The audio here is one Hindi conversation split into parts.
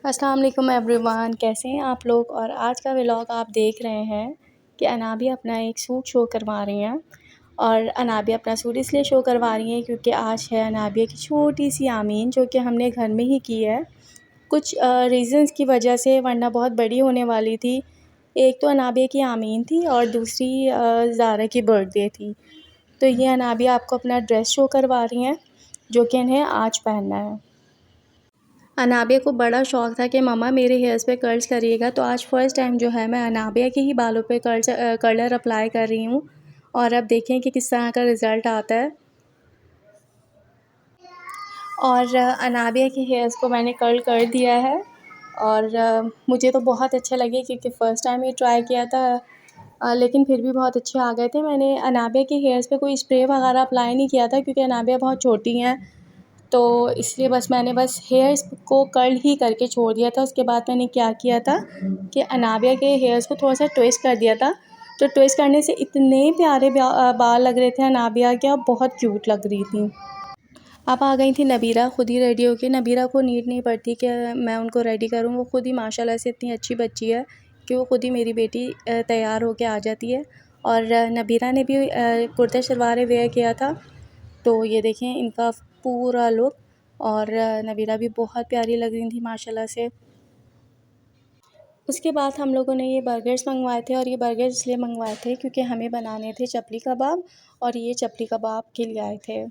अस्सलाम वालेकुम एवरीवन, कैसे हैं आप लोग। और आज का व्लॉग आप देख रहे हैं कि अनाबिया अपना एक सूट शो करवा रही हैं। और अनाबिया अपना सूट इसलिए शो करवा रही हैं क्योंकि आज है अनाबिया की छोटी सी आमीन, जो कि हमने घर में ही की है कुछ रीज़न्स की वजह से, वरना बहुत बड़ी होने वाली थी। एक तो अनाबिया की आमीन थी और दूसरी ज़ारा की बर्थडे थी। तो ये अनाबिया आपको अपना ड्रेस शो करवा रही हैं जो कि इन्हें आज पहनना है। अनाबिया को बड़ा शौक़ था कि मम्मा मेरे हेयर्स पे कर्ल्स करिएगा, तो आज फ़र्स्ट टाइम जो है मैं अनाबिया के ही बालों पे कर्लर अप्लाई कर रही हूँ। और अब देखें कि किस तरह का रिज़ल्ट आता है। और अनाबिया के हेयर्स को मैंने कर्ल कर दिया है और मुझे तो बहुत अच्छे लगे क्योंकि फ़र्स्ट टाइम ही ट्राई किया था। लेकिन फिर भी बहुत अच्छे आ गए थे। मैंने अनाबिया के हेयर्स पे कोई स्प्रे वगैरह अप्लाई नहीं किया था क्योंकि अनाबिया बहुत छोटी हैं, तो इसलिए मैंने हेयर्स को कर्ल ही करके छोड़ दिया था। उसके बाद मैंने क्या किया था कि अनाबिया के हेयर्स को थोड़ा सा ट्विस्ट कर दिया था। तो ट्विस्ट करने से इतने प्यारे बाल लग रहे थे अनाबिया के, और बहुत क्यूट लग रही थी। अब आ गई थी नबीरा खुद ही रेडी होके। नबीरा को नीड नहीं पड़ती कि मैं उनको रेडी करूँ, वो खुद ही माशाल्लाह से इतनी अच्छी बच्ची है कि वो खुद ही मेरी बेटी तैयार होके आ जाती है। और नबीरा ने भी कुर्ता शलवार वेयर किया था। तो ये देखें इनका पूरा लुक। और नबीरा भी बहुत प्यारी लग रही थी माशाल्लाह से। उसके बाद हम लोगों ने ये बर्गर्स मंगवाए थे, और ये बर्गर्स इसलिए मंगवाए थे क्योंकि हमें बनाने थे चपली कबाब, और ये चपली कबाब के लिए आए थे।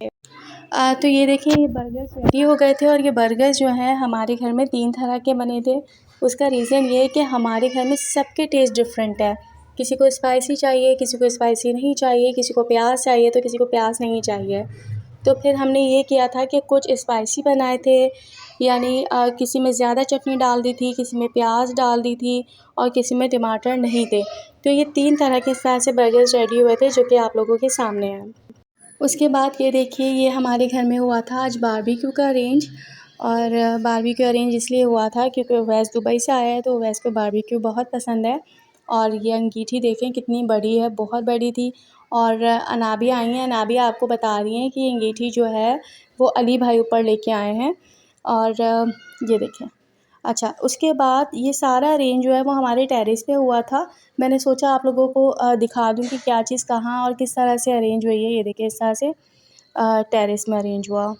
तो ये देखिए ये बर्गर्स रेडी हो गए थे, और ये बर्गर्स जो हैं हमारे घर में 3 तरह के बने थे। उसका रीज़न ये है कि हमारे घर में सबके टेस्ट डिफरेंट है। किसी को स्पाइसी चाहिए, किसी को स्पाइसी नहीं चाहिए, किसी को प्याज चाहिए तो किसी को प्याज नहीं चाहिए। तो फिर हमने ये किया था कि कुछ स्पाइसी बनाए थे, यानी किसी में ज़्यादा चटनी डाल दी थी, किसी में प्याज डाल दी थी, और किसी में टमाटर नहीं थे। तो ये 3 तरह के इस तरह से बर्गर्स रेडी हुए थे जो कि आप लोगों के सामने हैं। उसके बाद ये देखिए ये हमारे घर में हुआ था आज बारबेक्यू का अरेंज। और बारबेक्यू अरेंज इसलिए हुआ था क्योंकि उवैस दुबई से आया है, तो उवैस को बारबेक्यू बहुत पसंद है। और ये अंगीठी देखें कितनी बड़ी है, बहुत बड़ी थी। और अनाबिया आई हैं, अनाबिया आपको बता रही हैं कि ये अंगीठी जो है वो अली भाई ऊपर लेके आए हैं। और ये देखें। अच्छा, उसके बाद ये सारा अरेंज जो है वो हमारे टेरेस पे हुआ था। मैंने सोचा आप लोगों को दिखा दूँ कि क्या चीज़ कहाँ और किस तरह से अरेंज हुई है। ये देखिए इस तरह से टेरेस में अरेंज हुआ।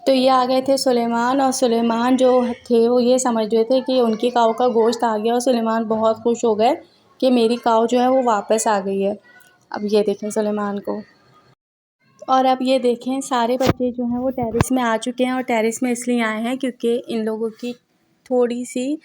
तो ये आ गए थे सुलेमान, और सुलेमान जो थे वो ये समझ रहे थे कि उनकी काऊ का गोश्त आ गया, और सुलेमान बहुत खुश हो गए कि मेरी काऊ जो है वो वापस आ गई है। अब ये देखें सुलेमान को। और अब ये देखें सारे बच्चे जो हैं वो टेरेस में आ चुके हैं, और टेरेस में इसलिए आए हैं क्योंकि इन लोगों की थोड़ी सी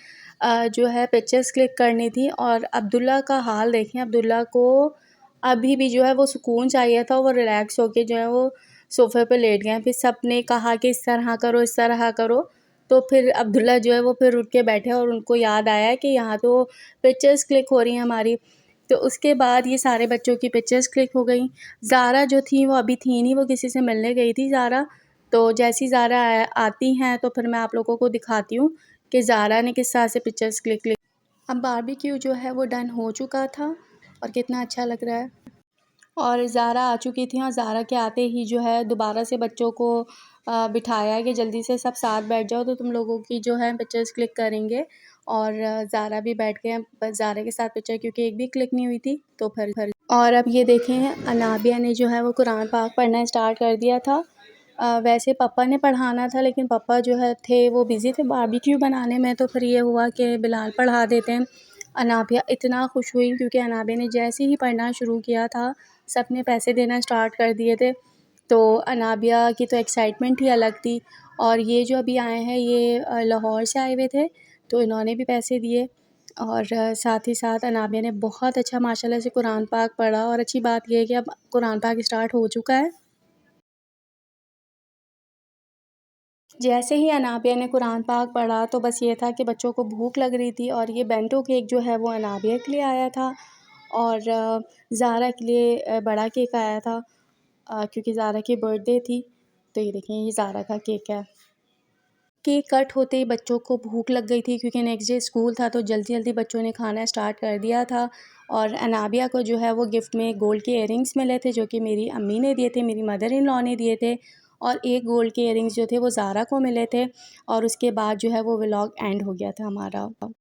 जो है पिक्चर्स क्लिक करनी थी। और अब्दुल्ला का हाल देखें, अब्दुल्ला को अभी भी जो है वो सुकून चाहिए था, वो रिलैक्स होके जो है वो सोफ़े पे लेट गए। फिर सब ने कहा कि इस तरह करो, इस तरह करो। तो फिर अब्दुल्ला जो है वो फिर उठ के बैठे, और उनको याद आया कि यहाँ तो पिक्चर्स क्लिक हो रही हैं हमारी। तो उसके बाद ये सारे बच्चों की पिक्चर्स क्लिक हो गई। ज़ारा जो थी वो अभी थी नहीं, वो किसी से मिलने गई थी ज़ारा। तो जैसी ज़ारा आती हैं तो फिर मैं आप लोगों को दिखाती हूँ कि ज़ारा ने किस तरह से पिक्चर्स क्लिक। अब बारबेक्यू जो है वो डन हो चुका था, और कितना अच्छा लग रहा है। और ज़ारा आ चुकी थी, और ज़ारा के आते ही जो है दोबारा से बच्चों को बिठाया कि जल्दी से सब साथ बैठ जाओ तो तुम लोगों की जो है पिक्चर्स क्लिक करेंगे। और ज़ारा भी बैठ गए हैं बस ज़ारा के साथ पिक्चर, क्योंकि एक भी क्लिक नहीं हुई थी। तो फिर और अब ये देखें अनाबिया ने जो है वो कुरान पाक पढ़ना स्टार्ट कर दिया था। वैसे पापा ने पढ़ाना था, लेकिन पापा जो है थे वो बिज़ी थे बारबेक्यू बनाने में। तो फिर ये हुआ कि बिलाल पढ़ा देते हैं। अनाबिया इतना खुश हुई क्योंकि अनाबिया ने जैसे ही पढ़ना शुरू किया था सब ने पैसे देना स्टार्ट कर दिए थे। तो अनाबिया की तो एक्साइटमेंट ही अलग थी। और ये जो अभी आए हैं ये लाहौर से आए हुए थे, तो इन्होंने भी पैसे दिए। और साथ ही साथ अनाबिया ने बहुत अच्छा माशाल्लाह से कुरान पाक पढ़ा। और अच्छी बात यह है कि अब कुरान पाक स्टार्ट हो चुका है। जैसे ही अनाबिया ने कुरान पाक पढ़ा तो बस ये था कि बच्चों को भूख लग रही थी, और ये बेंटो केक जो है वो अनाबिया के लिए आया था, और ज़ारा के लिए बड़ा केक आया था क्योंकि ज़ारा की बर्थडे थी। तो ये देखें ये ज़ारा का केक है। केक कट होते ही बच्चों को भूख लग गई थी क्योंकि नेक्स्ट डे स्कूल था, तो जल्दी जल्दी बच्चों ने खाना स्टार्ट कर दिया था। और अनाबिया को जो है वो गिफ्ट में गोल्ड के इयररिंग्स मिले थे जो कि मेरी अम्मी ने दिए थे, मेरी मदर इन लॉ ने दिए थे। और एक गोल्ड के इयररिंग्स जो थे वो ज़ारा को मिले थे और उसके बाद जो है वो व्लॉग एंड हो गया था हमारा।